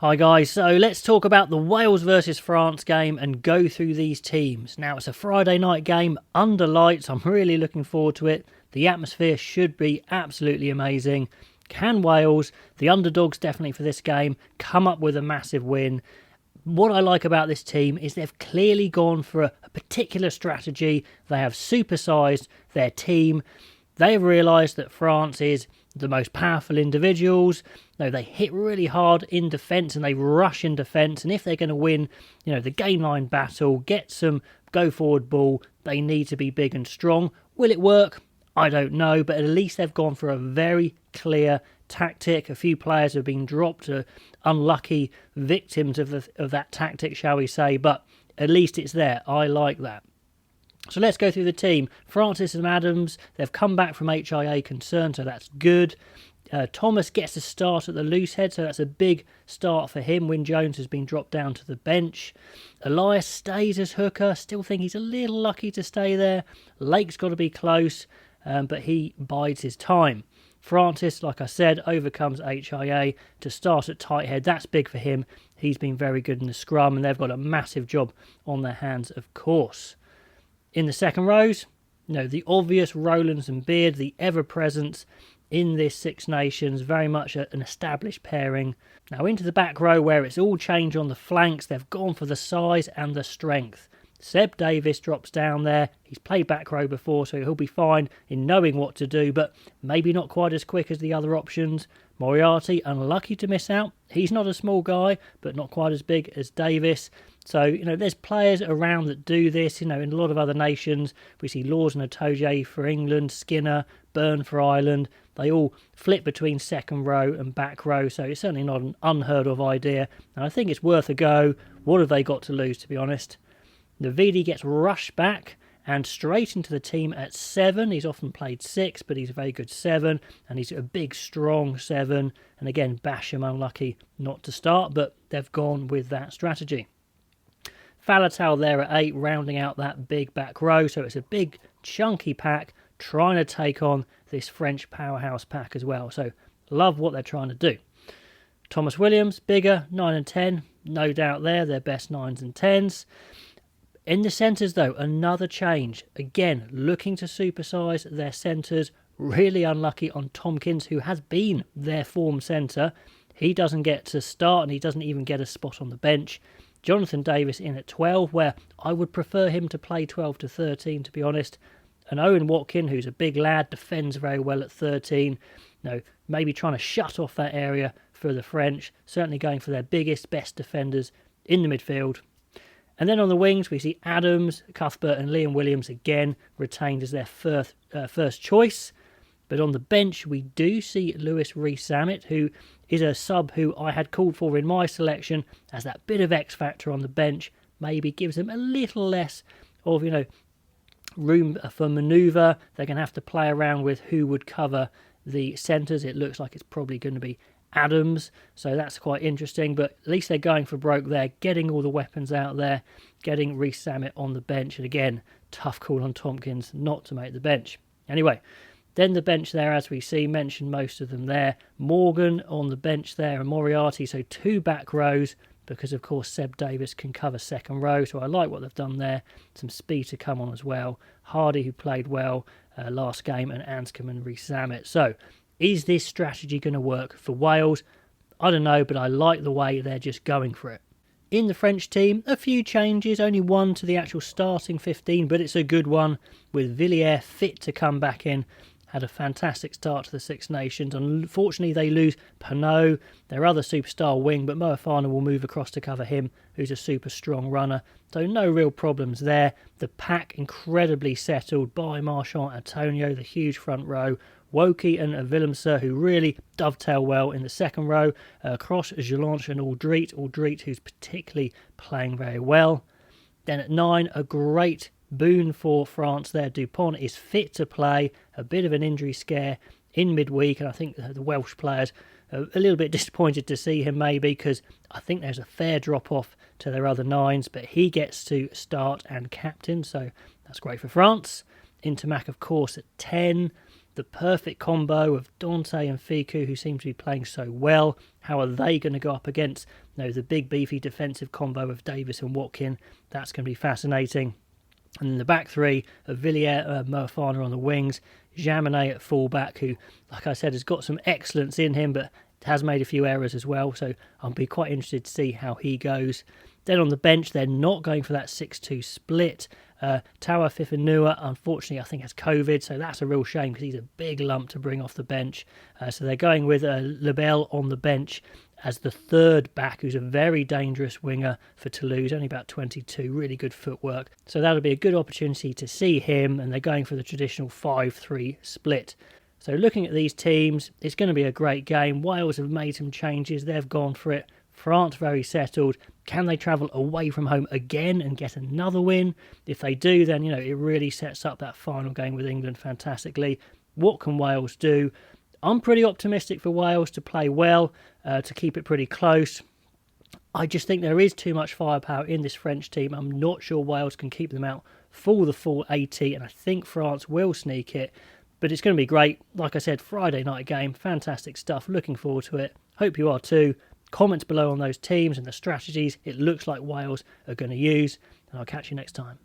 Hi guys, so let's talk about the Wales versus France game and go through these teams. Now it's a Friday night game under lights, I'm really looking forward to it. The atmosphere should be absolutely amazing. Can Wales, the underdogs definitely for this game, come up with a massive win? What I like about this team is they've clearly gone for a particular strategy. They have supersized their team. They have realised that France is the most powerful individuals. No, they hit really hard in defence and they rush in defence. And if they're going to win, the game line battle, get some go forward ball, they need to be big and strong. Will it work? I don't know, but at least they've gone for a very clear tactic. A few players have been dropped, unlucky victims of that tactic, shall we say, but at least it's there. I like that. So let's go through the team. Francis and Adams, they've come back from HIA concern, so that's good. Thomas gets a start at the loose head, so that's a big start for him. Wyn Jones has been dropped down to the bench. Elias stays as hooker. Still think he's a little lucky to stay there. Lake's got to be close, but he bides his time. Francis, like I said, overcomes HIA to start at tight head. That's big for him. He's been very good in the scrum, and they've got a massive job on their hands, of course. In the second rows, the obvious Rowlands and Beard, the ever-present in this Six Nations, very much an established pairing. Now into the back row where it's all changed on the flanks, they've gone for the size and the strength. Seb Davies drops down there. He's played back row before, so he'll be fine in knowing what to do, but maybe not quite as quick as the other options. Moriarty, unlucky to miss out. He's not a small guy, but not quite as big as Davis. So, there's players around that do this. In a lot of other nations, we see Laws and Atoje for England, Skinner, Byrne for Ireland. They all flip between second row and back row, so it's certainly not an unheard of idea. And I think it's worth a go. What have they got to lose, to be honest? Navidi gets rushed back and straight into the team at 7. He's often played 6, but he's a very good 7, and he's a big, strong 7. And again, Basham unlucky not to start, but they've gone with that strategy. Faletau there at 8, rounding out that big back row, so it's a big, chunky pack trying to take on this French powerhouse pack as well. So, love what they're trying to do. Thomas Williams, bigger, 9 and 10, no doubt there, their best 9s and 10s. In the centres, though, another change. Again, looking to supersise their centres. Really unlucky on Tompkins, who has been their form centre. He doesn't get to start and he doesn't even get a spot on the bench. Jonathan Davis in at 12, where I would prefer him to play 12 to 13, to be honest. And Owen Watkin, who's a big lad, defends very well at 13. Maybe trying to shut off that area for the French. Certainly going for their biggest, best defenders in the midfield. And then on the wings, we see Adams, Cuthbert and Liam Williams again retained as their first choice. But on the bench, we do see Lewis Rees-Zammit, who is a sub who I had called for in my selection as that bit of X-factor on the bench. Maybe gives them a little less of, room for manoeuvre. They're going to have to play around with who would cover the centres. It looks like it's probably going to be Adams, so that's quite interesting, but at least they're going for broke there, getting all the weapons out there, getting Rees-Zammit on the bench, and again, tough call on Tompkins not to make the bench. Anyway, then the bench there, as we see, mentioned most of them there. Morgan on the bench there, and Moriarty, so 2 back rows, because of course Seb Davis can cover second row, so I like what they've done there. Some speed to come on as well. Hardy, who played well last game, and Anscombe and Rees-Zammit. So, is this strategy going to work for Wales? I don't know, but I like the way they're just going for it. In the French team, a few changes, only one to the actual starting 15, but it's a good one, with Villiers fit to come back in. Had a fantastic start to the Six Nations. Unfortunately, they lose Pinot, their other superstar wing, but Moefana will move across to cover him, who's a super strong runner. So no real problems there. The pack incredibly settled by Marchand Antonio, the huge front row. Woki and Willemse, who really dovetail well in the second row. Across Gelange and Aldrit, who's particularly playing very well. Then at 9, a great boon for France there. Dupont is fit to play. A bit of an injury scare in midweek, and I think the Welsh players are a little bit disappointed to see him maybe, because I think there's a fair drop-off to their other 9s, but he gets to start and captain, so that's great for France. Intermac, of course, at 10. the perfect combo of Dante and Fiku, who seem to be playing so well. How are they going to go up against the big beefy defensive combo of Davis and Watkin? That's going to be fascinating. And then the back three of Villiers, Mofana on the wings, Jaminet at fullback, who, like I said, has got some excellence in him, but has made a few errors as well. So I'll be quite interested to see how he goes. Then on the bench, they're not going for that 6-2 split. Tawa Fifanua, unfortunately, I think has COVID, so that's a real shame because he's a big lump to bring off the bench. So they're going with Lebel on the bench as the third back, who's a very dangerous winger for Toulouse, only about 22, really good footwork. So that'll be a good opportunity to see him, and they're going for the traditional 5-3 split. So looking at these teams, it's going to be a great game. Wales have made some changes, they've gone for it. France very settled. Can they travel away from home again and get another win? If they do, then it really sets up that final game with England fantastically. What can Wales do? I'm pretty optimistic for Wales to play well, to keep it pretty close. I just think there is too much firepower in this French team. I'm not sure Wales can keep them out for the full 80, and I think France will sneak it. But it's going to be great. Like I said, Friday night game, fantastic stuff. Looking forward to it. Hope you are too. Comments below on those teams and the strategies it looks like Wales are going to use, and I'll catch you next time.